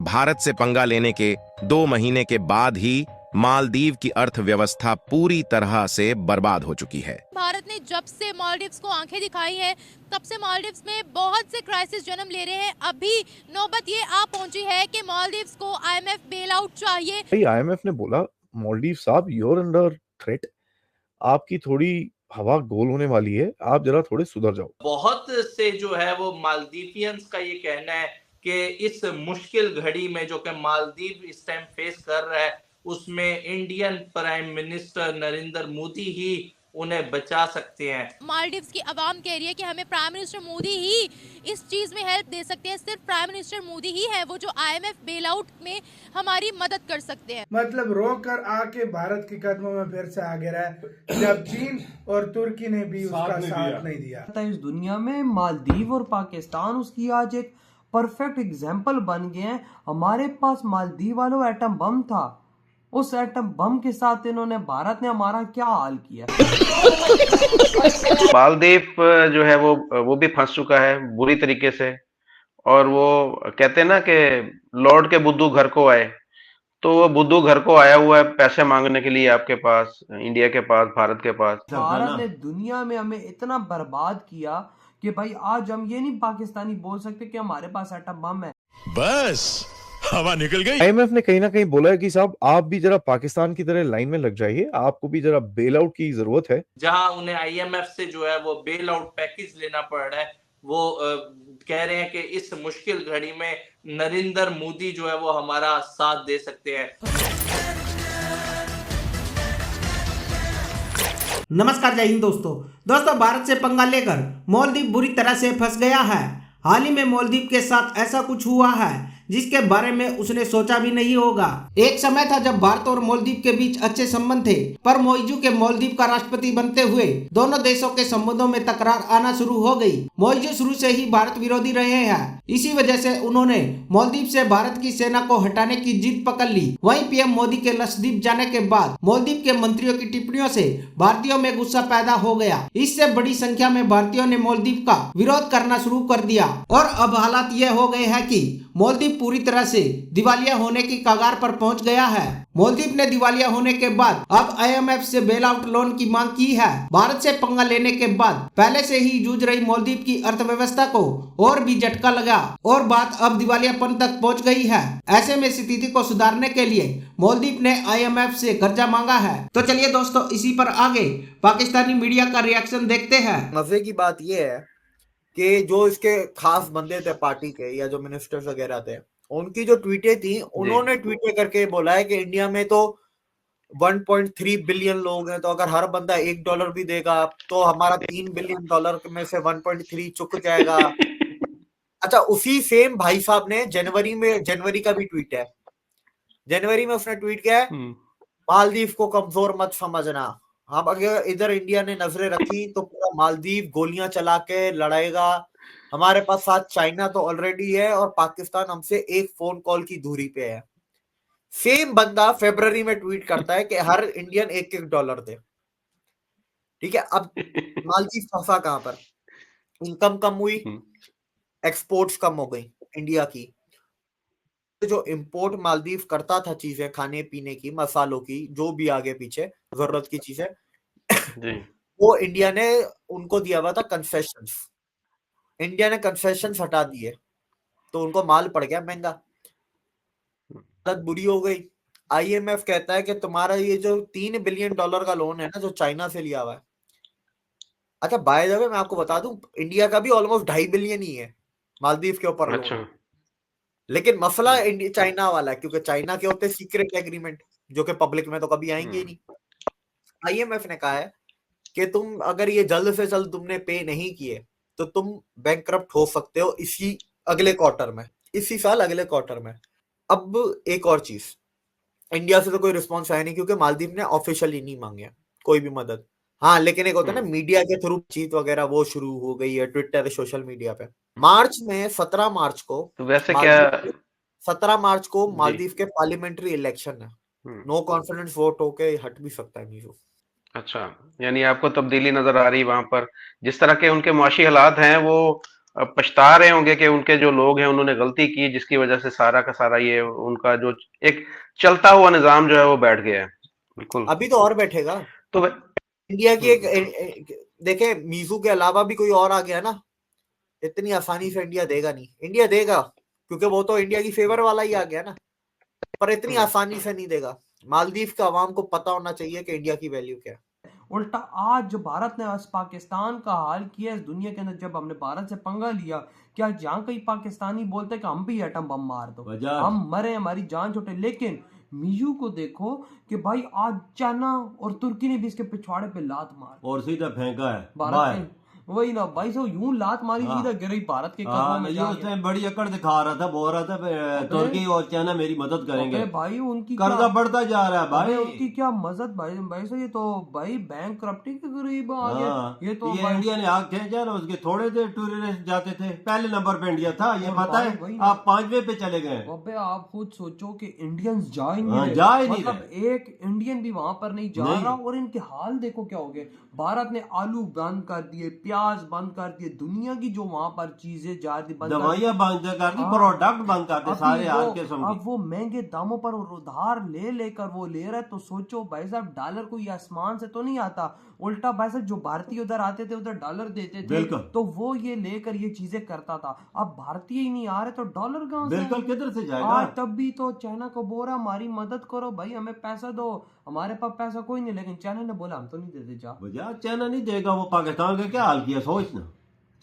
भारत से पंगा लेने के 2 महीने के बाद ही मालदीव की अर्थव्यवस्था पूरी तरह से बर्बाद हो चुकी है। भारत ने जब से मालदीव्स को आंखें दिखाई है, तब से मालदीव्स में बहुत से क्राइसिस जन्म ले रहे हैं। अभी नौबत ये आ पहुंची है कि मालदीव्स को आईएमएफ बेल आउट चाहिए। आईएमएफ ने बोला, मालदीव साहब, यूर अंडर थ्रेट, आपकी थोड़ी हवा गोल होने वाली है, आप जरा थोड़े सुधर जाओ। बहुत से जो है वो मालदीवियंस का ये कहना है कि इस मुश्किल घड़ी में जो कि मालदीव इस टाइम फेस कर रहा है, उसमें Indian prime minister Narendra Modi ही उन्हें बचा सकते हैं। मालदीव्स की आवाम कह रही है कि हमें प्राइम मिनिस्टर मोदी ही इस चीज में हेल्प दे सकते हैं। सिर्फ प्राइम मिनिस्टर मोदी ही है वो जो आईएमएफ बेल आउट में हमारी मदद कर सकते हैं। मतलब रोक कर आके भारत के कदमों में फिर से आगे रहा, जब चीन और तुर्की ने भी उसका साथ नहीं दिया। इस दुनिया में मालदीव और पाकिस्तान उसकी आज एक परफेक्ट एग्जाम्पल बन गए हैं। हमारे पास मालदीव वालों एटम बम था, उस एटम बम के साथ इन्होंने, भारत ने हमारा क्या हाल किया। मालदीव जो है वो भी फंस चुका है बुरी तरीके से। और वो कहते हैं ना कि लौट के बुद्धू घर को आए, तो वो बुद्धू घर को आया हुआ है पैसे मांगने के लिए आपके पास, इंडिया के पास, भारत के पास। भारत ने दुनिया में हमें इतना बर्बाद किया कि भाई आज हम ये नहीं पाकिस्तानी बोल सकते कि हमारे पास एटम बम है। बस हवा निकल गई। आईएमएफ ने कहीं ना कहीं बोला है कि साहब, आप भी जरा पाकिस्तान की तरह लाइन में लग जाइए, आपको भी जरा बेल आउट की जरूरत है। जहां उन्हें आईएमएफ से जो है वो बेल आउट पैकेज लेना पड़ रहा है, वो कह रहे हैं कि इस मुश्किल घड़ी में नरेंद्र मोदी जो है वो हमारा साथ दे सकते हैं। नमस्कार, जय हिंद दोस्तों भारत से पंगा लेकर मालदीव बुरी तरह से फंस गया है। हाल ही में मालदीव के साथ ऐसा कुछ हुआ है जिसके बारे में उसने सोचा भी नहीं होगा। एक समय था जब भारत और मालदीव के बीच अच्छे संबंध थे, पर मोइजू के मालदीव का राष्ट्रपति बनते हुए दोनों देशों के संबंधों में तकरार आना शुरू हो गई। मोइजू शुरू से ही भारत विरोधी रहे हैं, इसी वजह से उन्होंने मालदीव से भारत की सेना को हटाने की जिद पकड़ ली। वहीं पीएम मोदी के लक्षद्वीप जाने के बाद मालदीव के मंत्रियों की टिप्पणियों से भारतीयों में गुस्सा पैदा हो गया। इससे बड़ी संख्या में भारतीयों ने मालदीव का विरोध करना शुरू कर दिया और अब हालात ये हो गए हैं कि मालदीव पूरी तरह से दिवालिया होने की कगार पर पहुंच गया है। मालदीव ने दिवालिया होने के बाद अब आईएमएफ से बेल आउट लोन की मांग की है। भारत से पंगा लेने के बाद पहले से ही जूझ रही मालदीव की अर्थव्यवस्था को और भी झटका लगा और बात अब दिवालियापन तक पहुंच गई है। ऐसे में स्थिति को सुधारने के लिए मालदीव ने आईएमएफ से कर्जा मांगा है। तो चलिए दोस्तों, इसी पर आगे पाकिस्तानी मीडिया का रिएक्शन देखते हैं। मजे की बात यह है कि जो इसके खास बंदे थे पार्टी के या जो मिनिस्टर्स वगैरह थे, उनकी जो ट्वीटें थी, उन्होंने ट्वीट करके बोला है कि इंडिया में तो 1.3 बिलियन लोग हैं, तो अगर हर बंदा $1 भी देगा तो हमारा $3 बिलियन में से 1.3 चुक जाएगा। अच्छा, उसी सेम भाई साहब ने जनवरी का भी ट्वीट है, जनवरी में उसने ट्वीट किया है, मालदीव को कमजोर मत समझना, हम अगर इधर इंडिया ने नजरें रखी तो पूरा मालदीव गोलियां चला के लड़ाएगा, हमारे पास साथ चाइना तो ऑलरेडी है और पाकिस्तान हमसे एक फोन कॉल की दूरी पे है। सेम बंदा फरवरी में ट्वीट करता है कि हर इंडियन $1 दे। ठीक है, अब मालदीव फंसा कहां पर? इनकम कम हुई, एक्सपोर्ट्स कम हो गई इंडिया की। जो इंपोर्ट मालदीव करता था चीजें, खाने पीने की, मसालों की, जो भी आगे पीछे जरूरत की चीजें, वो इंडिया ने उनको दिया हुआ था कंसेशंस। इंडिया ने कंसेशंस हटा दिए तो उनको माल पड़ गया महंगा, हालत बुरी हो गई। आईएमएफ कहता है कि तुम्हारा ये जो $3 बिलियन का लोन है ना, जो चाइना से लिया हुआ है। अच्छा, बाय द वे मैं आपको बता दूं, इंडिया का भी ऑलमोस्ट 2.5 बिलियन ही है मालदीव के ऊपर लोन। लेकिन मसला चाइना वाला है, क्योंकि चाइना के होते सीक्रेट एग्रीमेंट जो कि पब्लिक में तो कभी आएंगे ही नहीं। आईएमएफ ने कहा है कि तुम अगर ये जल्द से जल्द तुमने पे नहीं किए तो तुम बैंकक्रप्ट हो सकते हो इसी अगले क्वार्टर में, इसी साल अगले क्वार्टर में। अब एक और चीज, इंडिया से तो कोई रिस्पॉन्स आया नहीं क्योंकि मालदीव ने ऑफिशियली नहीं मांगे कोई भी मदद। हाँ, लेकिन एक होता है ना मीडिया के थ्रू चीत वगैरह, वो शुरू हो गई है ट्विटर, सोशल मीडिया पे। मार्च में 17 मार्च को, तो वैसे क्या 17 मार्च को मालदीव के पार्लियामेंट्री इलेक्शन है, नो कॉन्फिडेंस वोट होके हट भी सकता है मीजू। अच्छा, यानी आपको तब्दीली नजर आ रही वहां पर, जिस तरह के उनके मुआशी हालात हैं वो पछता रहे होंगे कि उनके जो लोग हैं उन्होंने गलती की, जिसकी वजह से सारा का सारा ये उनका जो एक चलता हुआ निजाम जो है वो बैठ गया है। बिल्कुल। अभी तो और बैठेगा। तो इंडिया की देखे, मीजू के अलावा भी कोई और आ गया ना, इतनी आसानी से इंडिया देगा नहीं। इंडिया देगा क्योंकि वो तो इंडिया की फेवर वाला ही आ गया ना, पर इतनी आसानी से नहीं देगा। मालदीव का आवाम को पता होना चाहिए कि इंडिया की वैल्यू क्या है। उल्टा आज जो भारत ने आज पाकिस्तान का हाल किया इस दुनिया के अंदर, जब हमने भारत से पंगा लिया, क्या जहाँ कहीं पाकिस्तानी बोलते हैं कि हम भी एटम बम मार दो, हम मरे, हमारी जान छूटे, लेकिन मीजू को देखो कि भाई आज चाइना और तुर्की ने भी इसके पिछवाड़े पे लात मार और सीधा फेंका है भारत के। वही ना भाई, सो यूं लात मारी सीधा गिरी भारत के कदमों में जाके। उसने बड़ी अकड़ दिखा रहा था, बोल रहा था तुर्की और चाइना मेरी मदद करेंगे। भाई उनकी कर्जा बढ़ता जा रहा है भाई, उनकी क्या मदद भाई से, ये तो भाई बैंक करप्टी के करीब आ गया। ये तो इंडिया ने आग खींचा ना, उसके थोड़े से टूरिस्ट जाते थे, पहले नंबर पे इंडिया था, ये पता है, आप 5वें पे चले गए। अबे आप खुद सोचो कि इंडियंस जा ही नहीं रहे, मतलब एक इंडियन भी वहां पर नहीं जा रहा, और इनके हाल देखो क्या हो गए। भारत ने आलू बंद कर दिए, प्याज बंद कर दिए, दुनिया की जो वहां पर चीजें जा रही, दवाइयां बंद कर दी, प्रोडक्ट बंद कर दिए सारे हाल के समय। अब वो महंगे दामों पर उधार लेकर वो ले रहा है, तो सोचो भाई साहब, डॉलर कोई आसमान से तो नहीं आता, उल्टा भाई साहब जो भारतीय उधर आते थे उधर डॉलर देते थे, तो वो ये लेकर ये चीजें करता था। अब भारतीय ही नहीं आ रहे तो डॉलर कहां से? बिल्कुल, किधर से जाएगा? तब भी तो चाइना को बोला हमारी मदद करो भाई, हमें पैसा दो, हमारे पास पैसा कोई नहीं, लेकिन चाइना ने बोला हम तो नहीं देते। जा चाइना नहीं देगा, वो पाकिस्तान का क्या हाल किया सोच ना,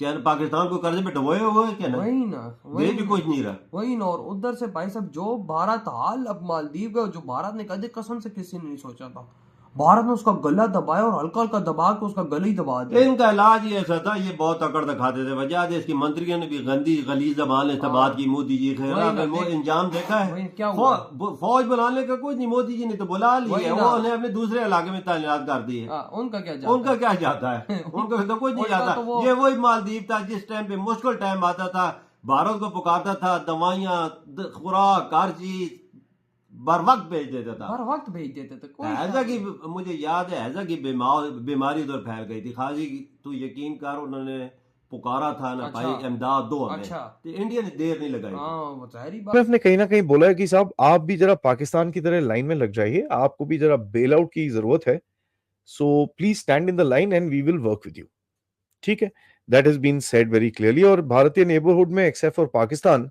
चाइना पाकिस्तान को कर्ज में डुबोए हुए क्या ना, वही ना, वही भी कुछ नहीं रहा, वही ना। और उधर से भाई साहब जो भारत हाल अब मालदीव का, जो भारत ने कदे कसम से किसी ने नहीं सोचा था, भारत ने उसका गला दबाया और हल्का हल्का दबा के उसका गला ही दबा दिया। इनका इलाज ही ऐसा था, ये बहुत अकड़ दिखाते थे, वजह देश की मंत्रियों ने भी गंदी गलीज जबान इस्तेमाल की। मोदी जी वो इंजाम देखा है, फौज बुलाने का कुछ नहीं, मोदी जी ने तो बुला लिया, वो उन्हें अपने दूसरे इलाके में तैनात कर दिए। उनका क्या जाता है उनका तो कुछ नहीं जाता। ये वही मालदीव था जिस टाइम पे मुश्किल टाइम आता था, भारत को पुकारता था, दवाइयाँ, खुराक, हर चीज बर वक्त भेज देता था। ऐसा की मुझे याद है, ऐसा की बीमारी उधर फैल गई थी, खासी की, तू यकीन कर, उन्होंने पुकारा था ना भाई इमदाद दो हमें, तो इंडिया ने देर नहीं लगाई। ने कहीं ना कहीं बोला है कि साहब आप भी जरा पाकिस्तान की तरह लाइन में लग जाइए, आपको भी जरा बेल आउट की जरूरत है, so please stand in the line and we will work with you. ठीक है, that has been said very clearly. और भारतीय नेबरहुड में एक्सेप्ट फॉर पाकिस्तान,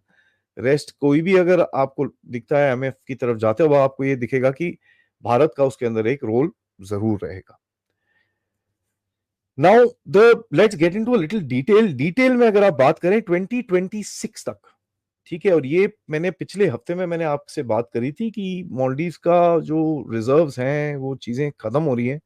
रेस्ट कोई भी अगर आपको दिखता है एमएफ की तरफ जाते हुए, आपको ये दिखेगा कि भारत का उसके अंदर एक रोल जरूर रहेगा। Now let's get into a little detail में अगर आप बात करें 2026 तक, ठीक है, और ये मैंने पिछले हफ्ते में मैंने आपसे बात करी थी कि मालदीव्स का जो रिजर्व्स हैं वो चीजें खत्म हो रही हैं,